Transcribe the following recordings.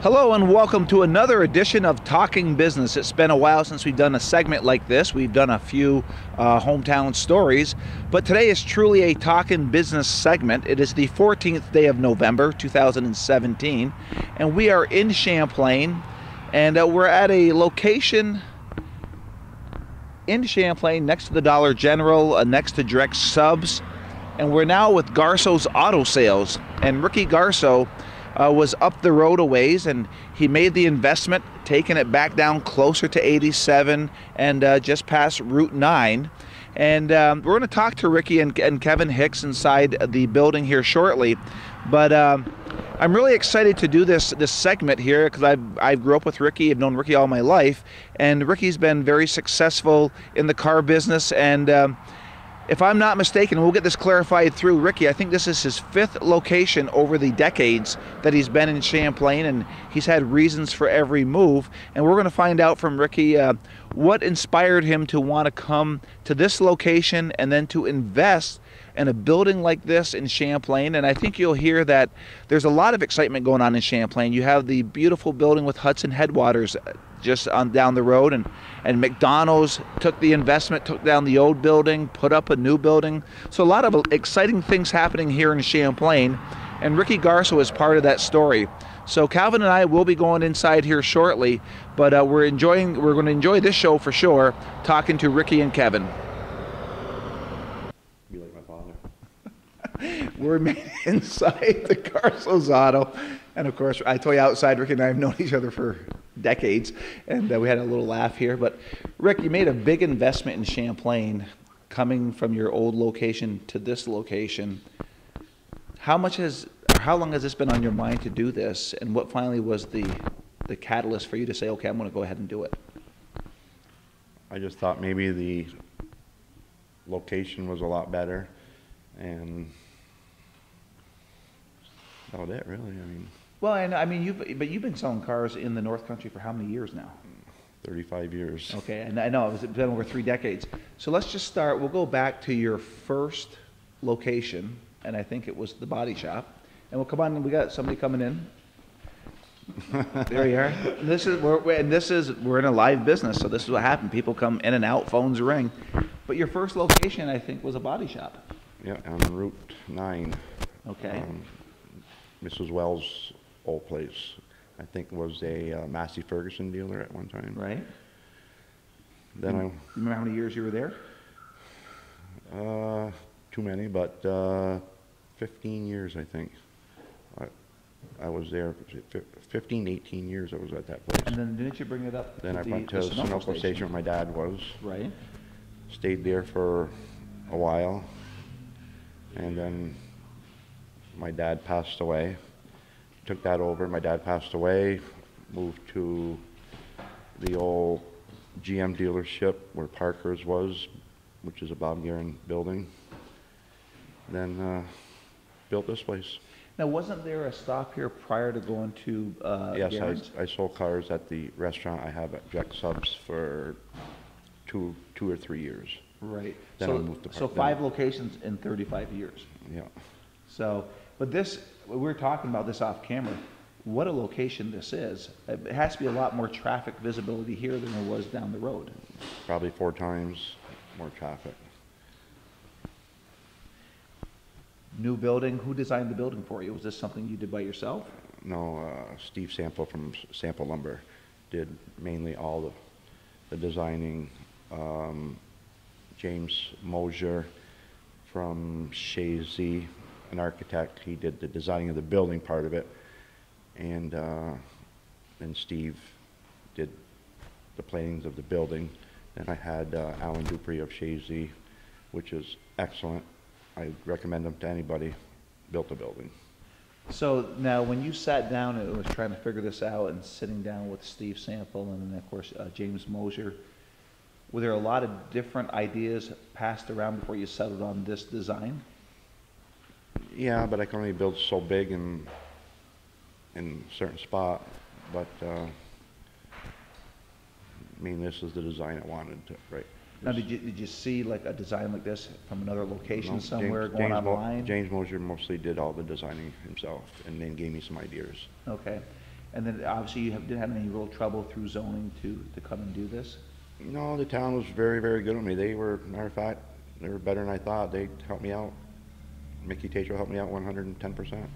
Hello and welcome to another edition of Talking Business. It's been a while since we've done a segment like this. We've done a few hometown stories, but today is truly a Talking Business segment. It is the 14th day of November 2017, and we are in Champlain, and we're at a location in Champlain next to the Dollar General, next to Direct Subs, and we're now with Garceau's Auto Sales. And Ricky Garceau was up the road a ways, and he made the investment, taking it back down closer to 87 and just past Route 9. And we're going to talk to Ricky and Kevin Hicks inside the building here shortly. But I'm really excited to do this segment here because I grew up with Ricky. I've known Ricky all my life, and Ricky's been very successful in the car business. And if I'm not mistaken, we'll get this clarified through Ricky, I think this is his 5th location over the decades that he's been in Champlain, and he's had reasons for every move. And we're going to find out from Ricky what inspired him to want to come to this location and then to invest in a building like this in Champlain. And I think you'll hear that there's a lot of excitement going on in Champlain. You have the beautiful building with Hudson Headwaters just on down the road, and McDonald's took the investment, took down the old building, put up a new building. So a lot of exciting things happening here in Champlain, and Ricky Garceau is part of that story. So Calvin and I will be going inside here shortly, but we're going to enjoy this show for sure, talking to Ricky and Kevin. Be like my father. We're inside the Garceau's Auto, and of course, I told you outside, Ricky and I have known each other for decades, and we had a little laugh here. But Rick, you made a big investment in Champlain, coming from your old location to this location. How long has this been on your mind to do this, and what finally was the catalyst for you to say, okay, I'm going to go ahead and do it? I just thought maybe the location was a lot better, and that was it, really. I mean. Well, and I mean, you've been selling cars in the North Country for how many years now? 35 years. Okay, and I know it's been over 3 decades. So let's just start. We'll go back to your first location, and I think it was the body shop. And we'll come on. We got somebody coming in. There you are. We're in a live business, so this is what happened. People come in and out, phones ring. But your first location, I think, was a body shop. Yeah, on Route 9. Okay. Mrs. Wells' old place, I think, was a Massey Ferguson dealer at one time. Right. Then you remember how many years you were there? Too many, but 15 years, I think. I was there 15, 18 years I was at that place. And then didn't you bring it up? Then I went to Sunoco Station where my dad was. Right. Stayed there for a while, and then my dad passed away. Took that over. My dad passed away, moved to the old GM dealership where Parker's was, which is a Bob Guerin building. Then built this place. Now, wasn't there a stop here prior to going to Yes, I sold cars at the restaurant I have at Direct Subs for two or 3 years. Right. Then I moved to so 5 locations in 35 years. Yeah. So, but this, we were talking about this off camera, what a location this is. It has to be a lot more traffic visibility here than there was down the road. Probably 4 times more traffic. New building, who designed the building for you? Was this something you did by yourself? No, Steve Sample from Sample Lumber did mainly all the designing. James Mosier from Shazy, an architect, he did the designing of the building part of it, and then Steve did the plannings of the building. Then I had Alan Dupree of Shazy, which is excellent. I recommend them to anybody. Built a building. So now when you sat down and was trying to figure this out and sitting down with Steve Sample and then of course James Mosier, were there a lot of different ideas passed around before you settled on this design? Yeah, but I can only build so big in a certain spot. But I mean, this is the design I wanted to, right? Now, did you see like a design like this from another location somewhere going online? James Mosier mostly did all the designing himself, and then gave me some ideas. Okay, And then obviously you didn't have any real trouble through zoning to come and do this? No, the town was very, very good with me. They were, matter of fact, they were better than I thought. They helped me out. Mickey Tatro helped me out 110%.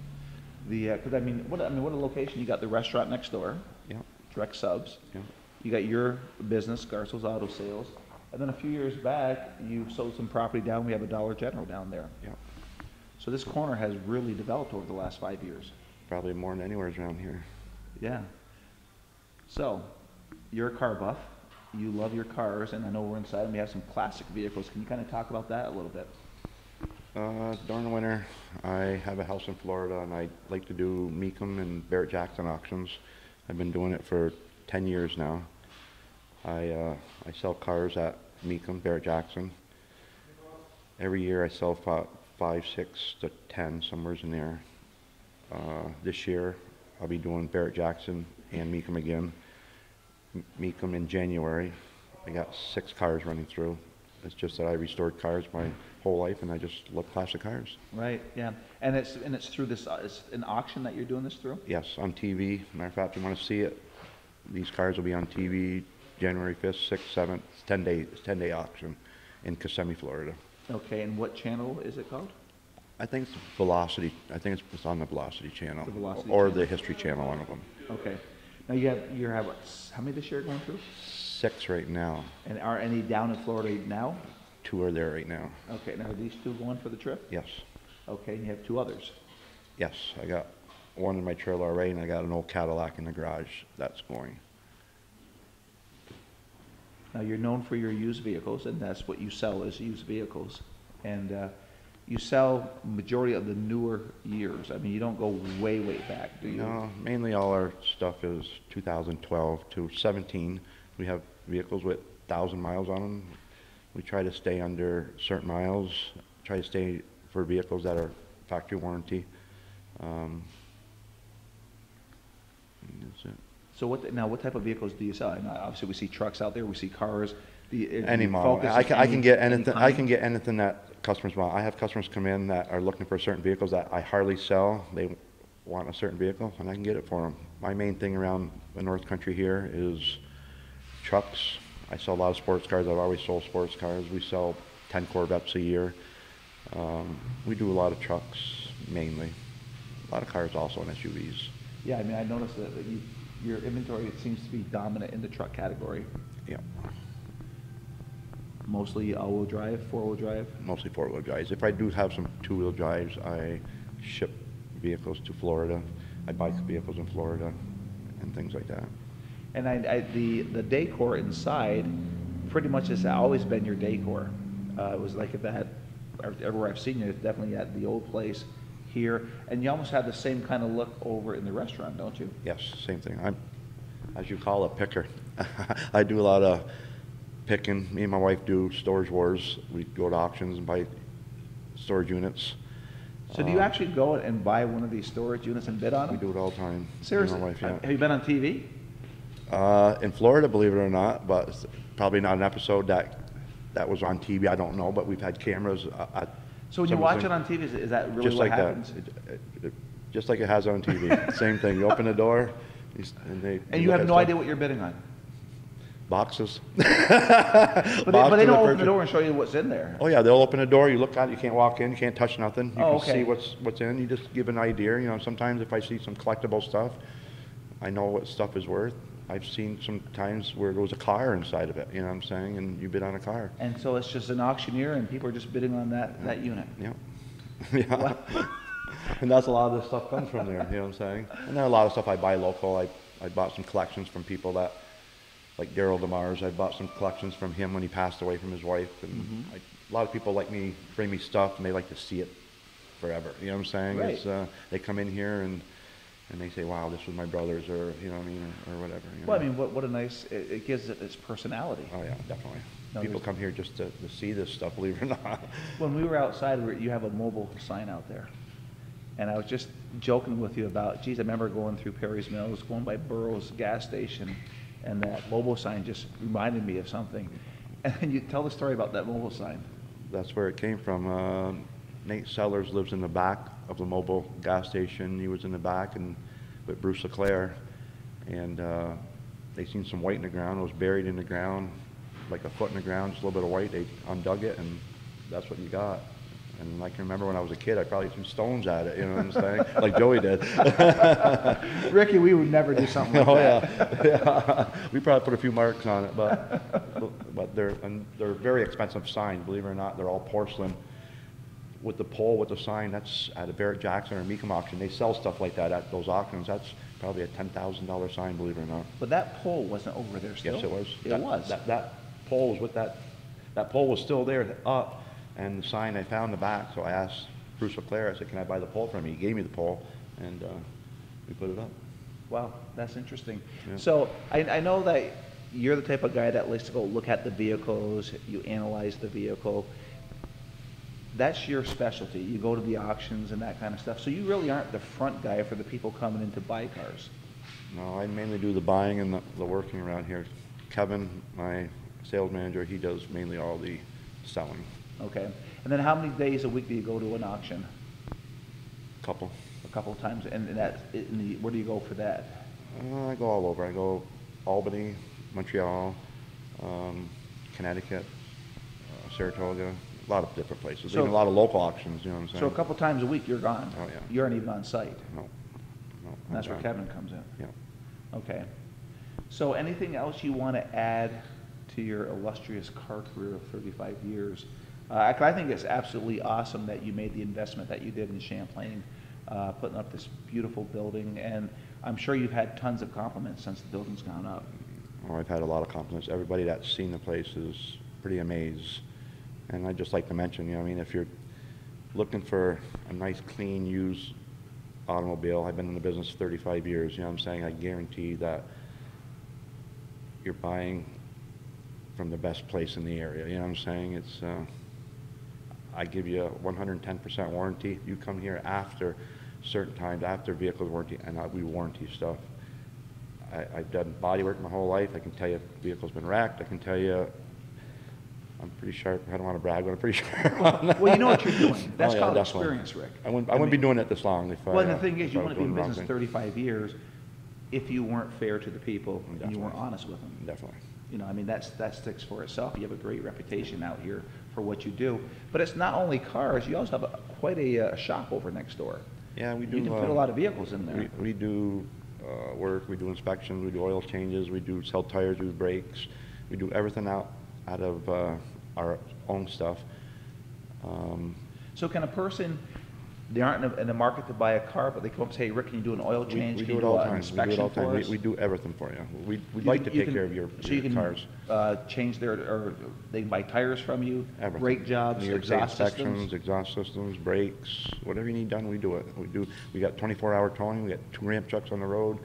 Because what a location. You got the restaurant next door. Yeah. Direct Subs. Yeah. You got your business, Garceau's Auto Sales. And then a few years back, you sold some property down. We have a Dollar General down there. Yeah. So this corner has really developed over the last 5 years. Probably more than anywhere around here. Yeah. So, you're a car buff. You love your cars, and I know we're inside and we have some classic vehicles. Can you kind of talk about that a little bit? During the winter, I have a house in Florida, and I like to do Mecum and Barrett-Jackson auctions. I've been doing it for 10 years now. I sell cars at Mecum, Barrett-Jackson. Every year I sell 5, 6 to 10, somewhere in there. This year I'll be doing Barrett-Jackson and Mecum again. Mecum in January. I got 6 cars running through. It's just that I restored cars my whole life, and I just love classic cars. Right. Yeah. And it's through this. It's an auction that you're doing this through. Yes, on TV. Matter of fact, if you want to see it, these cars will be on TV January 5th, 6th, 7th. It's 10-day auction in Kissimmee, Florida. Okay. And what channel is it called? I think it's Velocity. I think it's on the Velocity channel, The Velocity or channel. the History channel, one of them. Okay. Now you have how many this year going through? 6 right now. And are any down in Florida now? 2 are there right now. Okay. Now are these 2 going for the trip? Yes. Okay. And you have 2 others. Yes, I got one in my trailer already, and I got an old Cadillac in the garage that's going. Now you're known for your used vehicles, and that's what you sell is used vehicles. And you sell majority of the newer years. I mean, you don't go way, way back, do you? No, mainly all our stuff is 2012 to 17. We have vehicles with 1,000 miles on them. We try to stay under certain miles, try to stay for vehicles that are factory warranty. That's it. So what type of vehicles do you sell? And obviously we see trucks out there, we see cars. Any model. I can get anything. I can get anything that customers want. I have customers come in that are looking for certain vehicles that I hardly sell. They want a certain vehicle, and I can get it for them. My main thing around the North Country here is trucks. I sell a lot of sports cars. I've always sold sports cars. We sell 10 Corvettes a year. We do a lot of trucks mainly. A lot of cars also and SUVs. Yeah, I mean, I noticed that your inventory seems to be dominant in the truck category. Yeah. Mostly all-wheel drive, four-wheel drive? Mostly four-wheel drives. If I do have some two-wheel drives, I ship vehicles to Florida. I buy vehicles in Florida and things like that. And the decor inside pretty much has always been your decor. It was like that everywhere I've seen you, it's definitely at the old place here. And you almost have the same kind of look over in the restaurant, don't you? Yes, same thing. I'm, as you call, a picker. I do a lot of picking. Me and my wife do storage wars. We go to auctions and buy storage units. So do you actually go and buy one of these storage units and bid on them? We do it all the time. Seriously? My wife, yeah. Have you been on TV? In Florida, believe it or not, but it's probably not an episode that was on TV. I don't know, but we've had cameras. So when you watch it on TV, is that really just what like happens? Just like it has on TV. Same thing. You open the door, and you have no idea what you're bidding on. Boxes. But they don't open the door and show you what's in there. Oh yeah, they'll open the door. You look out. You can't walk in. You can't touch nothing. You can okay. see what's in. You just give an idea. You know, sometimes if I see some collectible stuff, I know what stuff is worth. I've seen some times where there was a car inside of it. You know what I'm saying? And you bid on a car. And so it's just an auctioneer, and people are just bidding on that unit. Yeah. Yeah. Wow. And that's a lot of this stuff comes from there. You know what I'm saying? And then a lot of stuff I buy local. I bought some collections from people that. Like Daryl DeMars, I bought some collections from him when he passed away from his wife. And a lot of people like me, bring me stuff, and they like to see it forever. You know what I'm saying? Right. It's, they come in here and they say, wow, this was my brother's, or, you know what I mean, or whatever. You know? Well, I mean, what a nice, it gives it its personality. Oh, yeah, definitely. No, people come here just to see this stuff, believe it or not. When we were outside, you have a mobile sign out there. And I was just joking with you about, geez, I remember going through Perry's Mills, going by Burroughs gas station, and that mobile sign just reminded me of something. And then you tell the story about that mobile sign. That's where it came from. Nate Sellers lives in the back of the mobile gas station. He was in the back and with Bruce LeClaire. and they seen some white in the ground. It was buried in the ground, like a foot in the ground, just a little bit of white. They undug it, and that's what you got. And I can remember when I was a kid, I probably threw stones at it, you know what I'm saying? Like Joey did. Ricky, we would never do something like that. Yeah. We probably put a few marks on it, but they're very expensive signs, believe it or not. They're all porcelain. With the pole, with the sign, that's at a Barrett Jackson or Mecum auction. They sell stuff like that at those auctions. That's probably a $10,000 sign, believe it or not. But that pole wasn't over there still? Yes, it was. It was? That pole was with that pole was still there up, and the sign I found in the back, so I asked Bruce LeClaire, I said, can I buy the pole from you? He gave me the pole, and we put it up. Wow, that's interesting. Yeah. So I know that you're the type of guy that likes to go look at the vehicles, you analyze the vehicle. That's your specialty. You go to the auctions and that kind of stuff. So you really aren't the front guy for the people coming in to buy cars. No, I mainly do the buying and the working around here. Kevin, my sales manager, he does mainly all the selling. Okay. And then how many days a week do you go to an auction? Couple. A couple of times. And where do you go for that? I go all over. I go Albany, Montreal, Connecticut, Saratoga, a lot of different places. So, even a lot of local auctions, you know what I'm saying? So a couple times a week you're gone? Oh, yeah. You aren't even on site? No. And that's where Kevin comes in? Yeah. Okay. So anything else you want to add to your illustrious car career of 35 years? I think it's absolutely awesome that you made the investment that you did in Champlain, putting up this beautiful building, and I'm sure you've had tons of compliments since the building's gone up. Oh, I've had a lot of compliments. Everybody that's seen the place is pretty amazed. And I'd just like to mention, you know, I mean, if you're looking for a nice, clean, used automobile, I've been in the business 35 years, you know what I'm saying? I guarantee that you're buying from the best place in the area, you know what I'm saying? It's, I give you a 110% warranty. You come here after certain times, after vehicle warranty, and we warranty stuff. I've done body work my whole life. I can tell you if the vehicle's been wrecked. I can tell you I'm pretty sharp. I don't want to brag, but I'm pretty sharp. Well, you know what you're doing. That's called definitely. Experience, Rick. I wouldn't be doing it this long if Well, the thing is, you I wouldn't was be in doing the business wrong 35 years if you weren't fair to the people and you weren't honest with them. Definitely. You know, I mean, that sticks for itself. You have a great reputation out here for what you do. But it's not only cars. You also have quite a shop over next door. Yeah, we do. You can fit a lot of vehicles in there. We do work. We do inspections. We do oil changes. We do sell tires. We do brakes. We do everything out of our own stuff. So can a person, they aren't in the market to buy a car, but they come up and say, hey, Rick, can you do an oil change? We can do you it all the an time. inspection We do it all the for time. us? We do everything for you. We'd like to take care of your cars. Change or they can buy tires from you, Everything. brake jobs, New York State exhaust inspections, systems. exhaust systems, brakes, whatever you need done, we do it. We got 24-hour towing. We got 2 ramp trucks on the road.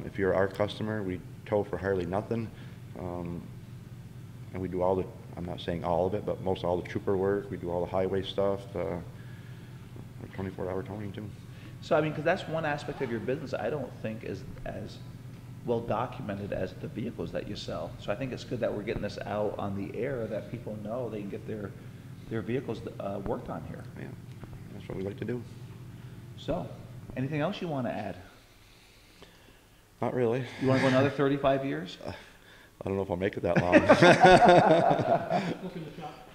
If you're our customer, we tow for hardly nothing. And we do all the, I'm not saying all of it, but most all the trooper work. We do all the highway stuff. 24-hour towing too. So I mean, because that's one aspect of your business I don't think is as well documented as the vehicles that you sell. So I think it's good that we're getting this out on the air, that people know they can get their vehicles worked on here. Yeah, that's what we like to do. So, anything else you want to add? Not really. You want to go another 35 years? I don't know if I'll make it that long.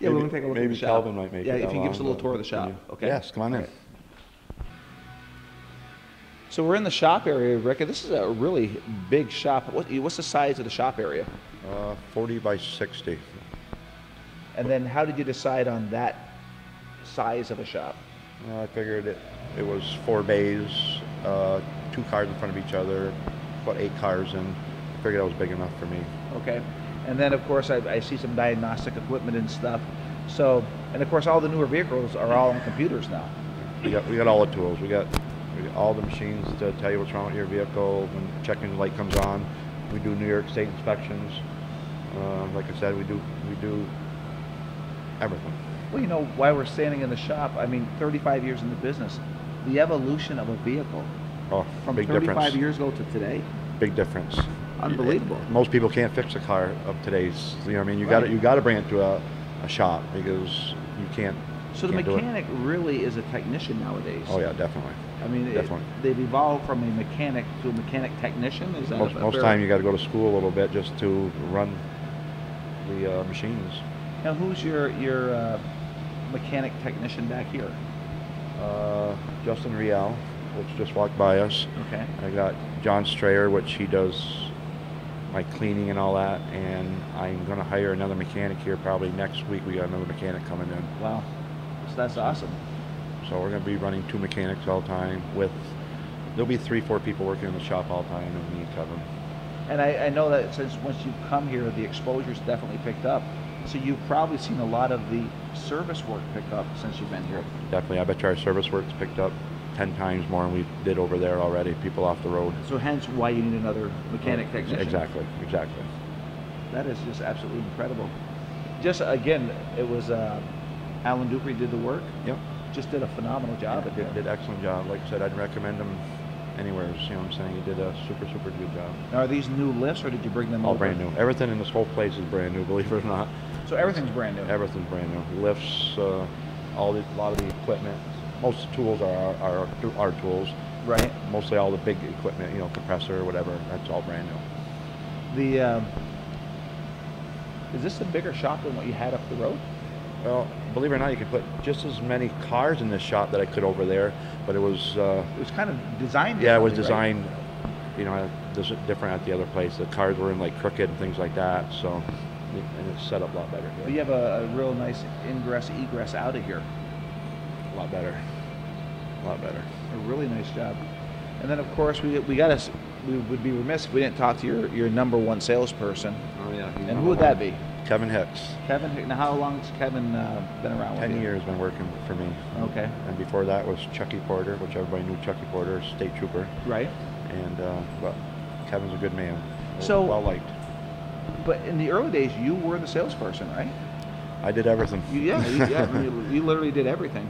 Yeah, we're going to take a look at the shop. Maybe Calvin might make it that Yeah, if you give us a long, little tour of the shop. Okay. Yes, come on in. Right. So we're in the shop area, Rick. This is a really big shop. What's the size of the shop area? 40 by 60. And then how did you decide on that size of a shop? I figured it was 4 bays, 2 cars in front of each other, about 8 cars in. I figured that was big enough for me. Okay. And then, of course, I see some diagnostic equipment and stuff. So, and of course, all the newer vehicles are all on computers now. We got all the tools. We got all the machines to tell you what's wrong with your vehicle. When checking light comes on, we do New York State inspections. Like I said, we do everything. Well, you know, while we're standing in the shop, I mean, 35 years in the business, the evolution of a vehicle from big 35 difference. years ago to today, Big difference. unbelievable. Most people can't fix a car of today's. You know what I mean? You got to bring it to a shop because you can't. So the mechanic really is a technician nowadays. Oh yeah, definitely. I mean, definitely. They've evolved from a mechanic to a mechanic technician. Is that most time you got to go to school a little bit just to run the machines. Now, who's your mechanic technician back here? Justin Riel, which just walked by us. Okay. I got John Strayer, which he does my cleaning and all that, and I'm going to hire another mechanic here probably next week. We got another mechanic coming in. Wow, so that's awesome. So we're going to be running 2 mechanics all the time. There'll be 3-4 people working in the shop all the time, and me and Kevin. And I know that since once you've come here, the exposure's definitely picked up. So you've probably seen a lot of the service work pick up since you've been here. Definitely. I bet you our service work's picked up 10 times more than we did over there already, people off the road. So hence why you need another mechanic technician. Exactly. That is just absolutely incredible. Just again, it was Alan Dupree did the work. Yep. Just did a phenomenal job. Did an excellent job. Like I said, I'd recommend him anywhere. You know what I'm saying? He did a super good job. Now, are these new lifts, or did you bring them all over? Brand new. Everything in this whole place is brand new, believe it or not. So everything's brand new? Everything's brand new. Lifts, a lot of the equipment. Most of the tools are our tools. Right. Mostly all the big equipment, you know, compressor, whatever, that's all brand new. Is this a bigger shop than what you had up the road? Well, believe it or not, you could put just as many cars in this shop that I could over there, but it was... it was kind of designed differently, yeah, it was designed, right? You know, different at the other place. The cars were in like crooked and things like that, so... And it's set up a lot better here. But you have a real nice ingress, egress out of here. A lot better. A really nice job. And then, of course, we would be remiss if we didn't talk to your number one salesperson. Oh yeah. And who would that be? Kevin Hicks. Kevin Hicks. Now, how long has Kevin been around with you? 10 years been working for me. Okay. And before that was Chucky Porter, which everybody knew Chucky Porter, state trooper. Right. And but Kevin's a good man. So well liked. But in the early days, you were the salesperson, right? I did everything. You literally did everything.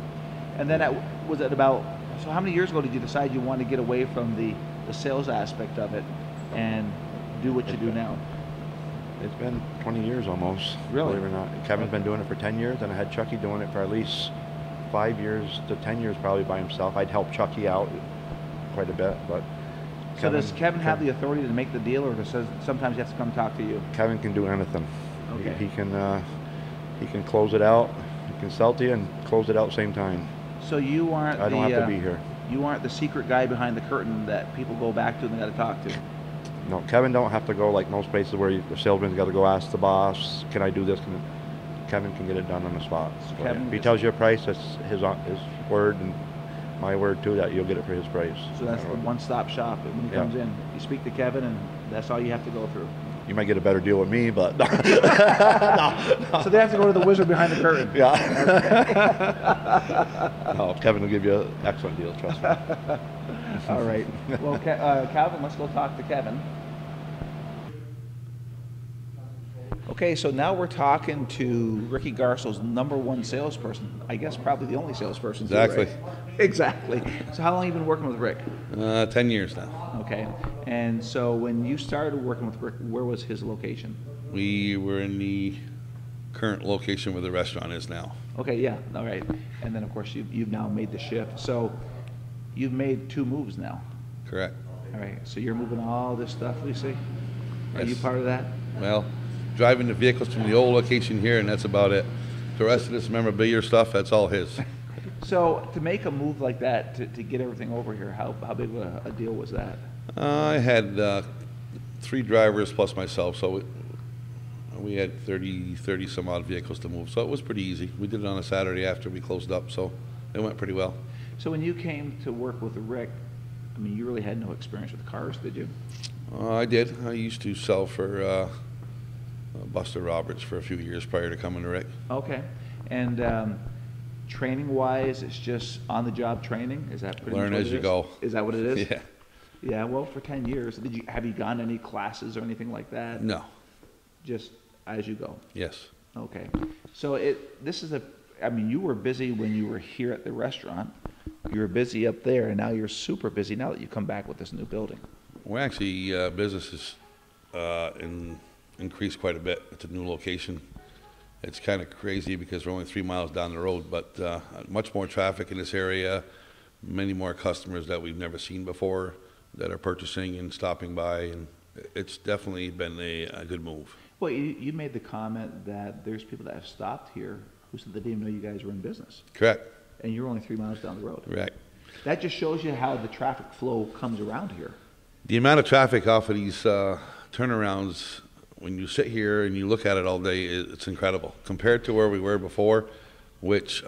And then was it about, so how many years ago did you decide you wanted to get away from the sales aspect of it and do what you do now? It's been 20 years almost. Really? Believe it or not. Kevin's been doing it for 10 years, and I had Chucky doing it for at least 5 years to 10 years probably by himself. I'd help Chucky out quite a bit, but... So does Kevin have the authority to make the deal, or does sometimes he has to come talk to you? Kevin can do anything. Okay. He can close it out. He can sell to you and close it out same time. So you aren't I don't have to be here. You aren't the secret guy behind the curtain that people go back to and they got to talk to. No, Kevin don't have to go like most places where the salesman's got to go ask the boss, can I do this? Kevin can get it done on the spot. So if he tells you a price, that's his word, and my word too, that you'll get it for his price. So that's the one-stop shop. And when he comes in, you speak to Kevin, and that's all you have to go through. You might get a better deal with me, but no. So they have to go to the wizard behind the curtain. Yeah. No, Kevin will give you an excellent deal, trust me. All right. Well, Calvin, let's go talk to Kevin. Okay, so now we're talking to Ricky Garceau's number one salesperson. I guess probably the only salesperson. Exactly. Too, right? Exactly. So how long have you been working with Rick? 10 years now. Okay. And so when you started working with Rick, where was his location? We were in the current location where the restaurant is now. Okay, yeah, all right. And then, of course, you've now made the shift. So you've made 2 moves now. Correct. All right, so you're moving all this stuff, Lucy? Are Yes. you part of that? Well, driving the vehicles from the old location here, and that's about it. The rest of this memorabilia stuff, that's all his. So to make a move like that, to get everything over here, how big of a deal was that? I had 3 drivers plus myself, so we had 30 some odd vehicles to move, so it was pretty easy. We did it on a Saturday after we closed up, so it went pretty well. So when you came to work with Rick, I mean, you really had no experience with cars, did you? I did. I used to sell for Buster Roberts for a few years prior to coming to Rick. Okay. And training-wise, it's just on-the-job training? Is that pretty much Learn what as it you is? go. Is that what it is? Yeah. Yeah, well, for 10 years, have you gone any classes or anything like that? No. Just as you go? Yes. Okay. So I mean, you were busy when you were here at the restaurant. You were busy up there, and now you're super busy now that you come back with this new building. Well, actually, business has increased quite a bit. It's a new location. It's kind of crazy because we're only 3 miles down the road, but much more traffic in this area, many more customers that we've never seen before that are purchasing and stopping by, and it's definitely been a good move. Well, you made the comment that there's people that have stopped here who said they didn't even know you guys were in business. Correct. And you're only 3 miles down the road. Right. That just shows you how the traffic flow comes around here. The amount of traffic off of these turnarounds, when you sit here and you look at it all day, it's incredible. Compared to where we were before, which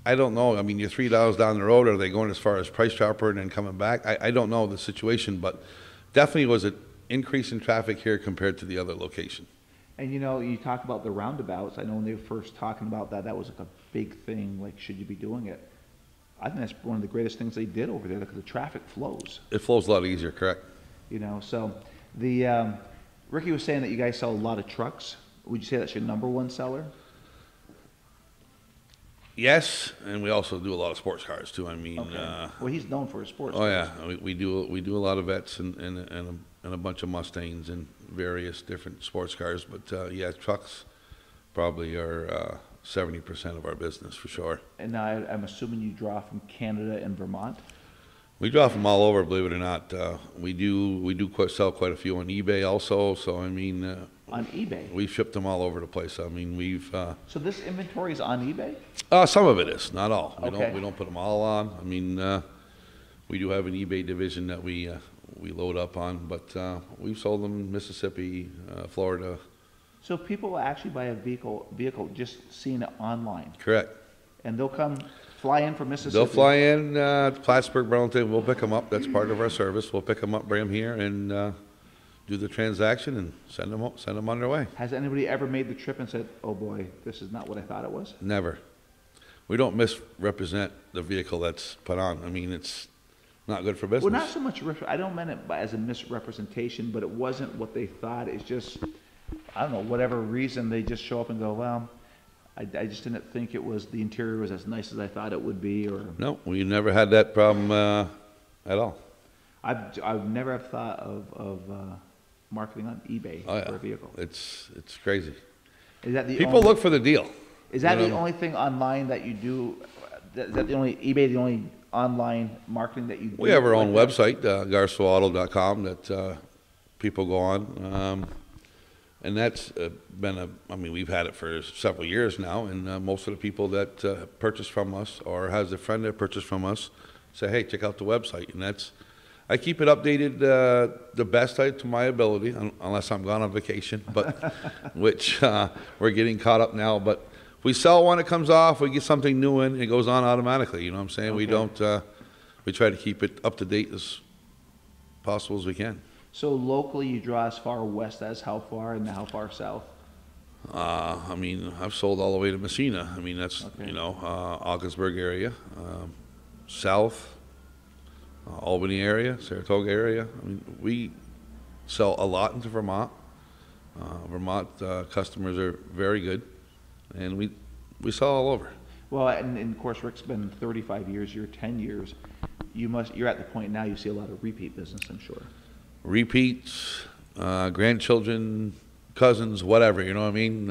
I don't know. I mean, you're 3 miles down the road. Are they going as far as Price Chopper and then coming back? I don't know the situation, but definitely was an increase in traffic here compared to the other location. And you know, you talk about the roundabouts. I know when they were first talking about that, that was like a big thing. Like, should you be doing it? I think that's one of the greatest things they did over there because the traffic flows. It flows a lot easier, correct? You know, so the Ricky was saying that you guys sell a lot of trucks. Would you say that's your #1 seller? Yes, and we also do a lot of sports cars too. I mean, Okay. Well, he's known for his sports oh cars. yeah, we do a lot of vets and a bunch of Mustangs and various different sports cars. But yeah, trucks probably are 70% of our business for sure. And now I'm assuming you draw from Canada and Vermont. We draw from all over, believe it or not. We do sell quite a few on eBay also. So I mean, On eBay. we've shipped them all over the place. I mean, we've So this inventory is on eBay? some of it is, not all. Okay. We don't put them all on. I mean, we do have an eBay division that we load up on, but we've sold them in Mississippi, Florida. So people will actually buy a vehicle just seeing it online, Correct. and they'll fly in from Mississippi. They'll fly in Plattsburgh, Burlington. We'll pick them up. That's part of our service. We'll pick them up, bring them here, and do the transaction and send them on their way. Has anybody ever made the trip and said, "Oh boy, this is not what I thought it was"? Never. We don't misrepresent the vehicle that's put on. I mean, it's not good for business. Well, not so much. I don't mean it as a misrepresentation, but it wasn't what they thought. It's just, I don't know, whatever reason they just show up and go, "Well, I just didn't think the interior was as nice as I thought it would be," or No, we never had that problem at all. I've never have thought of marketing on eBay Oh, yeah. for a vehicle. It's crazy. Is that the People only, look for the deal. Is that you the know. only thing online that you do? Is that the only eBay, the only online marketing that you do? We have our own like that? website, garceauauto.com, that people go on. And that's I mean, we've had it for several years now, and most of the people that purchase from us or has a friend that purchased from us say, hey, check out the website. And I keep it updated the best to my ability, unless I'm gone on vacation, but which we're getting caught up now. But if we sell one, it comes off, we get something new in, it goes on automatically. You know what I'm saying? Okay. We don't, we try to keep it up to date as possible as we can. So locally, you draw as far west as how far, and how far south? I mean, I've sold all the way to Messina. I mean, that's, Okay. you know, Augsburg area, south, Albany area, Saratoga area. I mean, we sell a lot into Vermont. Vermont customers are very good, and we sell all over. Well, and of course, Rick's been 35 years. You're 10 years. You're at the point now you see a lot of repeat business, I'm sure. Repeats, grandchildren, cousins, whatever. You know what I mean?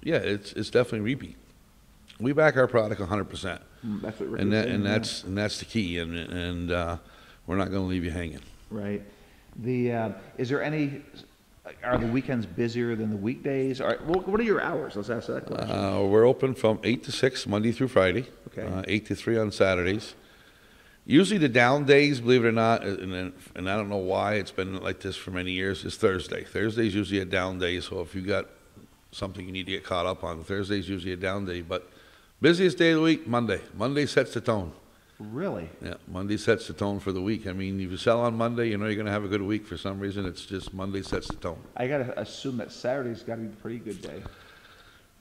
Yeah, it's definitely repeat. We back our product 100%. That's what Rick And was saying, and that's the key, and we're not going to leave you hanging. right. Is there any? Are the weekends busier than the weekdays? What are your hours? Let's ask that question. We're open from 8 to 6 Monday through Friday. Okay. 8 to 3 on Saturdays. Usually the down days, believe it or not, and I don't know why it's been like this for many years, is Thursday. Thursday's usually a down day, so if you got something you need to get caught up on, Thursday's usually a down day. But busiest day of the week, Monday. Monday sets the tone. Really? Yeah, Monday sets the tone for the week. I mean, if you sell on Monday, you know you're going to have a good week. For some reason, it's just Monday sets the tone. I gotta assume that Saturday's got to be a pretty good day.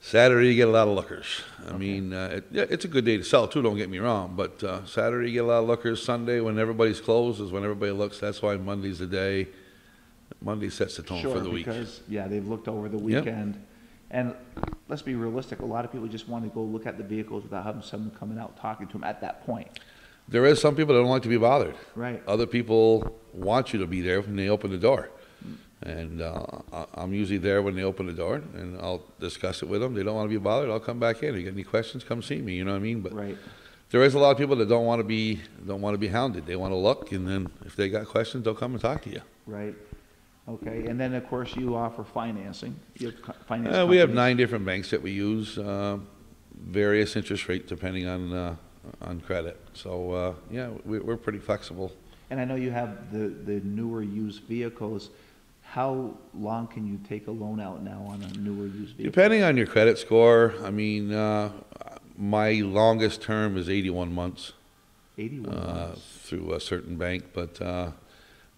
Saturday, you get a lot of lookers. I mean, it's a good day to sell, too, don't get me wrong. But Saturday, you get a lot of lookers. Sunday, when everybody's closed, is when everybody looks. That's why Monday's the day. Monday sets the tone for the week. Because, yeah, they've looked over the weekend. And let's be realistic. A lot of people just want to go look at the vehicles without having someone coming out talking to them at that point. There is some people that don't like to be bothered. Right. Other people want you to be there when they open the door. And I'm usually there when they open the door, and I'll discuss it with them. They don't want to be bothered, I'll come back in. You got any questions, come see me, you know what I mean? But Right. there is a lot of people that don't want to be hounded. They want to look, and then if they got questions, they'll come and talk to you. Right. Okay. And then, of course, you offer financing. You have finance We have companies. 9 different banks that we use, various interest rates depending on credit. So, yeah, we're pretty flexible. And I know you have the newer used vehicles. How long can you take a loan out now on a newer used vehicle? Depending on your credit score, I mean, my longest term is 81 months 81 months. through a certain bank, but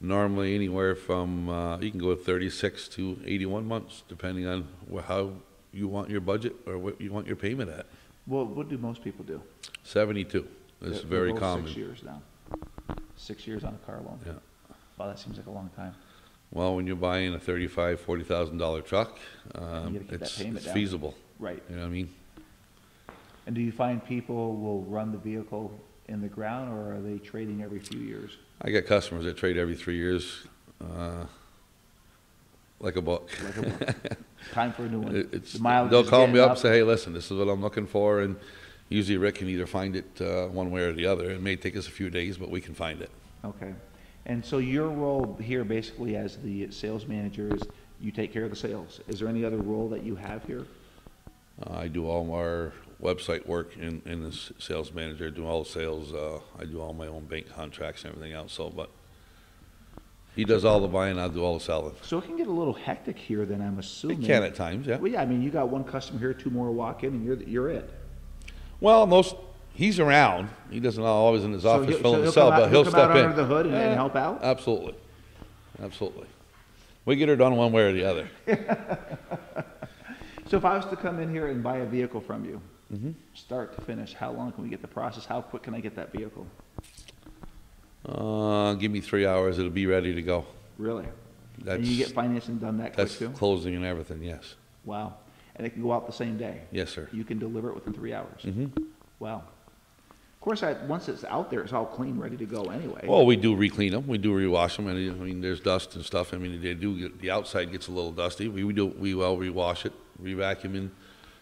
normally anywhere from, you can go 36 to 81 months, depending on how you want your budget or what you want your payment at. Well, what do most people do? 72 is They're very both common. 6 years now. 6 years on a car loan. Yeah. Wow, that seems like a long time. Well, when you're buying a $35,000, $40,000 truck, gotta keep that it's payment down. feasible. Right. You know what I mean? And do you find people will run the vehicle in the ground, or are they trading every few years? I get customers that trade every 3 years, like a book. Like a book. Time for a new one. It's, The mileage they'll is call me getting up and say, hey, listen, this is what I'm looking for, and usually Rick can either find it one way or the other. It may take us a few days, but we can find it. Okay. And so your role here basically as the sales manager is you take care of the sales. Is there any other role that you have here? I do all our website work in the sales manager, do all the sales. I do all my own bank contracts and everything else. So, but he does all the buying, I'll do all the selling. So it can get a little hectic here then, I'm assuming. It can at times, yeah. Well, yeah, I mean, you got one customer here, 2 more walk in, and you're it. Well, he's around. He doesn't always in his office he'll filling the come cell, out- but he'll come step out in. under the hood and help out? Absolutely. Absolutely. We get her done one way or the other. So if I was to come in here and buy a vehicle from you, Mm-hmm. start to finish, how long can we get the process? How quick can I get that vehicle? Give me 3 hours, it'll be ready to go. Really? That's, And you get financing done that quick that's too? closing and everything, yes. Wow. And it can go out the same day? Yes, sir. You can deliver it within 3 hours? Mm-hmm. Wow. Of course, once it's out there, it's all clean, ready to go anyway. Well, we do re-clean them, we do rewash them, and I mean, there's dust and stuff. I mean, the outside gets a little dusty. We will rewash it, re-vacuum and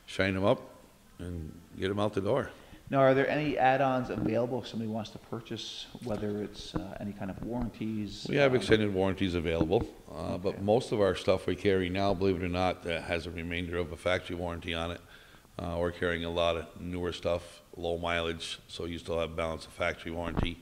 shine them up, and get them out the door. Now, are there any add-ons available if somebody wants to purchase, whether it's any kind of warranties? We have extended warranties available, Okay. but most of our stuff we carry now, believe it or not, has a remainder of a factory warranty on it. We're carrying a lot of newer stuff, low mileage, so you still have balance of factory warranty.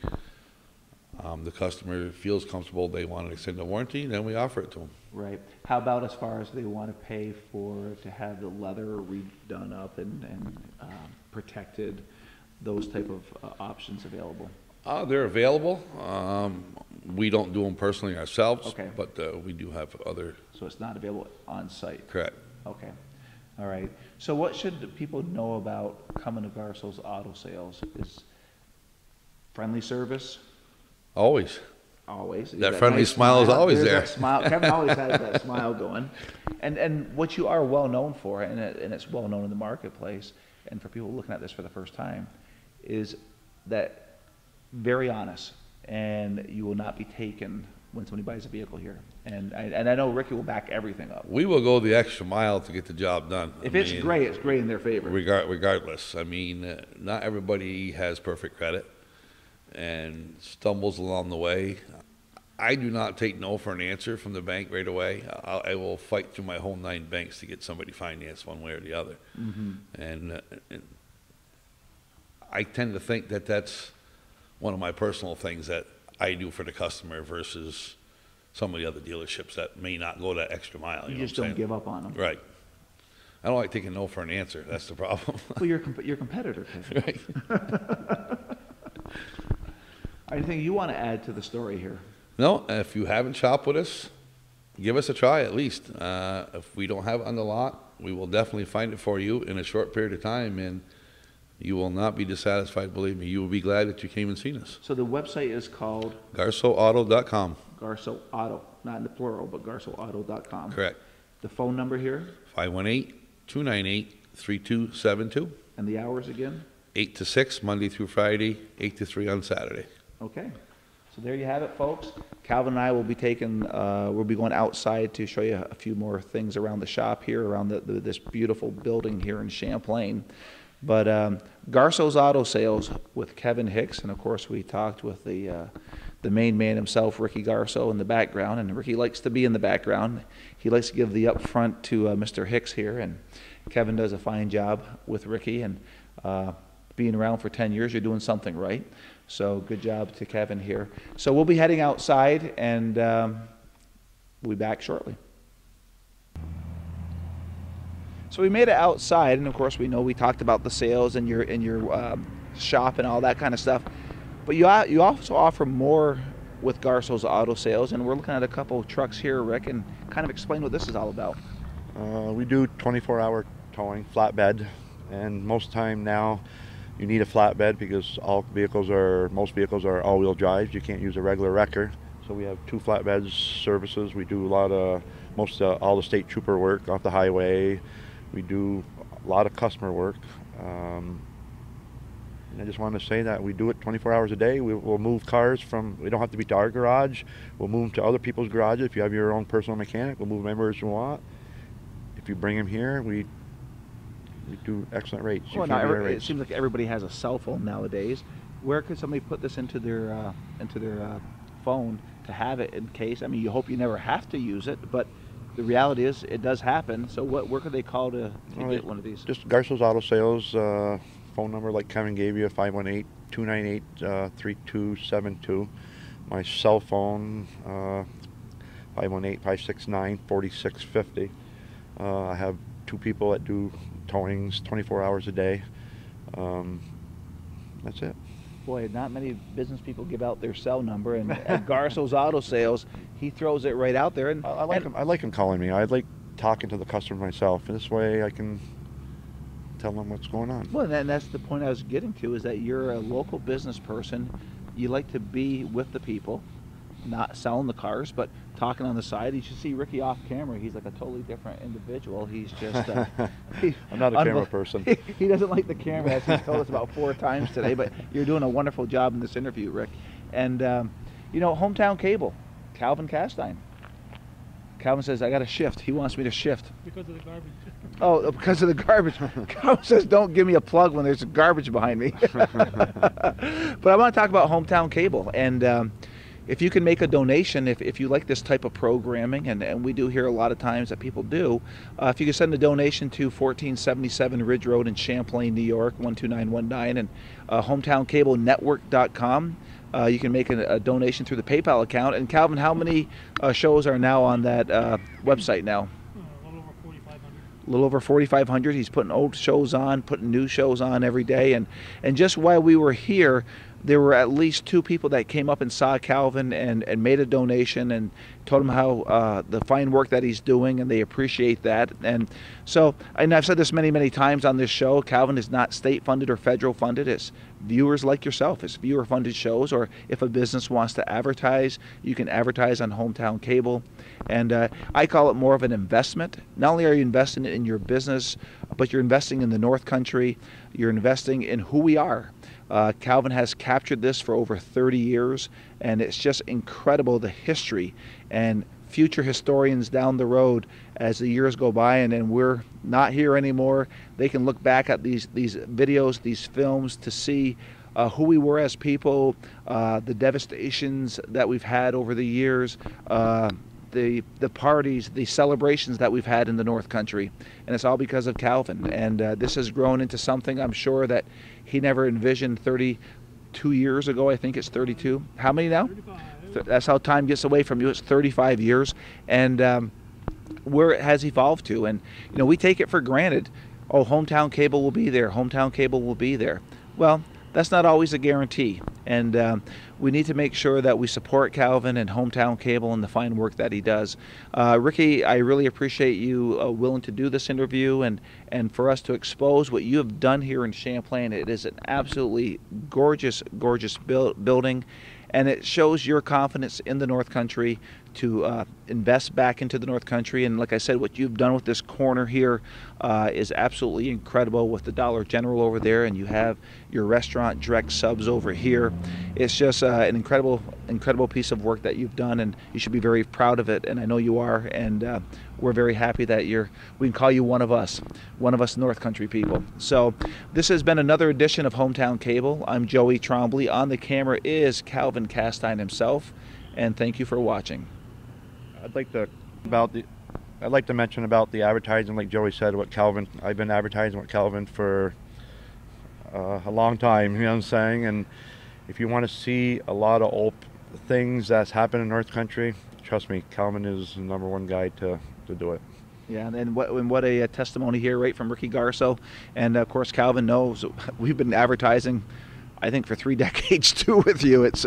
The customer feels comfortable, they want an extended warranty, then we offer it to them. Right. How about as far as they want to pay to have the leather redone up and protected, those type of options available? They're available. We don't do them personally ourselves, Okay. but we do have other, So it's not available on site? correct. Okay. All right. So what should people know about coming to Garceau's Auto Sales? Is friendly service? Always. Always. That friendly smile is always There's there. that smile. Kevin always has that smile going. And what you are well known for, and it's well known in the marketplace, and for people looking at this for the first time, is that very honest, and you will not be taken when somebody buys a vehicle here. And I know Ricky will back everything up. We will go the extra mile to get the job done. If it's great, it's great in their favor. Regardless. I mean, not everybody has perfect credit and stumbles along the way. I do not take no for an answer from the bank right away. I will fight through my whole 9 banks to get somebody financed one way or the other. Mm-hmm. And I tend to think that that's one of my personal things that I do for the customer versus some of the other dealerships that may not go that extra mile. You know just what I'm don't saying? give up on them. Right. I don't like taking no for an answer. That's the problem. Well, you're your competitor, Kevin. Right. Anything you want to add to the story here? No, if you haven't shopped with us, give us a try at least. If we don't have it on the lot, we will definitely find it for you in a short period of time, and you will not be dissatisfied, believe me. You will be glad that you came and seen us. So the website is called GarceauAuto.com. Garceau Auto, not in the plural, but GarceauAuto.com. Correct. The phone number here 518-298-3272. and the hours again? 8 to 6, Monday through Friday, 8 to 3 on Saturday. Okay. So there you have it, folks. Calvin and I will be we'll be going outside to show you a few more things around the shop here, around this beautiful building here in Champlain. But Garceau's Auto Sales with Kevin Hicks, and of course we talked with the main man himself, Ricky Garceau, in the background. And Ricky likes to be in the background. He likes to give the up front to Mr. Hicks here, and Kevin does a fine job with Ricky. And being around for 10 years, you're doing something right. So good job to Kevin here. So we'll be heading outside, and we'll be back shortly. So we made it outside, and of course we talked about the sales and your shop and all that kind of stuff. But you also offer more with Garceau's Auto Sales, and we're looking at a couple of trucks here, Rick, and kind of explain what this is all about. We do 24-hour towing, flatbed, and most time now you need a flatbed because most vehicles are all-wheel drives. You can't use a regular wrecker. So we have 2 flatbeds services. We do a lot of all the state trooper work off the highway. We do a lot of customer work. And I just wanted to say that we do it 24 hours a day. We'll move cars we don't have to be to our garage. We'll move them to other people's garages. If you have your own personal mechanic, we'll move them anywhere you want. If you bring them here, we do excellent rates. Well, it seems like everybody has a cell phone nowadays. Where could somebody put this into their phone to have it in case? I mean, you hope you never have to use it, but the reality is it does happen. So where could they call to get one of these? Just Garceau's Auto Sales phone number, like Kevin gave you, 518-298-3272. My cell phone, 518-569-4650. I have 2 people that do towings 24 hours a day. That's it. Boy, not many business people give out their cell number, and at Garceau's Auto Sales, he throws it right out there. And I like him calling me. I like talking to the customer myself, and this way I can tell them what's going on. Well, and that's the point I was getting to, is that you're a local business person. You like to be with the people, not selling the cars, but talking on the side. You should see Ricky off camera. He's like a totally different individual. He's just I'm not a camera person. He doesn't like the camera, as he's told us about 4 times today, but you're doing a wonderful job in this interview, Rick. And Hometown Cable, Calvin Castine. Calvin says, I got to shift. He wants me to shift. Because of the garbage. Oh, because of the garbage. Calvin says, don't give me a plug when there's garbage behind me. But I want to talk about Hometown Cable. And if you can make a donation, if you like this type of programming, and we do hear a lot of times that people do, if you can send a donation to 1477 Ridge Road in Champlain, New York, 12919, and hometownCableNetwork.com. You can make a donation through the PayPal account. And Calvin, how many shows are now on that website now? A little over 4,500. A little over 4,500. He's putting old shows on, putting new shows on every day. And just while we were here, there were at least 2 people that came up and saw Calvin and made a donation and told him how the fine work that he's doing, and they appreciate that. And so, and I've said this many, many times on this show, Calvin is not state funded or federal funded. It's viewers like yourself. It's viewer funded shows, or if a business wants to advertise, you can advertise on Hometown Cable. And I call it more of an investment. Not only are you investing in your business, but you're investing in the North Country. You're investing in who we are. Calvin has captured this for over 30 years, and it's just incredible, the history. And future historians down the road, as the years go by and we're not here anymore, they can look back at these videos, these films, to see who we were as people, the devastations that we've had over the years, the parties, the celebrations that we've had in the North Country. And it's all because of Calvin. And this has grown into something I'm sure that he never envisioned 32 years ago. I think it's 32. How many now? 35. That's how time gets away from you. It's 35 years. And where it has evolved to. And, we take it for granted. Oh, Hometown Cable will be there. Hometown Cable will be there. Well, that's not always a guarantee. And we need to make sure that we support Calvin and Hometown Cable and the fine work that he does. Ricky, I really appreciate you willing to do this interview and for us to expose what you have done here in Champlain. It is an absolutely gorgeous, gorgeous building. And it shows your confidence in the North Country to invest back into the North Country. And like I said, what you've done with this corner here is absolutely incredible, with the Dollar General over there, and you have your restaurant direct subs over here. It's just an incredible piece of work that you've done, and you should be very proud of it, and I know you are. And we're very happy that we can call you one of us North Country people. So this has been another edition of Hometown Cable. I'm Joey Trombley. On the camera is Calvin Castine himself, and thank you for watching. I'd like to mention about the advertising, like Joey said, what Calvin. I've been advertising with Calvin for a long time. You know what I'm saying? And if you want to see a lot of old things that's happened in North Country, trust me, Calvin is the #1 guy to do it. Yeah, and what a testimony here, right from Ricky Garceau. And of course, Calvin knows we've been advertising, I think, for 3 decades too with you. It's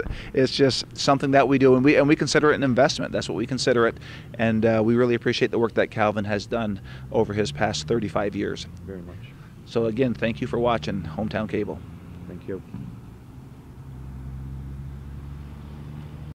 just something that we do, and we consider it an investment. That's what we consider it, and we really appreciate the work that Calvin has done over his past 35 years. Very much. So again, thank you for watching Hometown Cable. Thank you.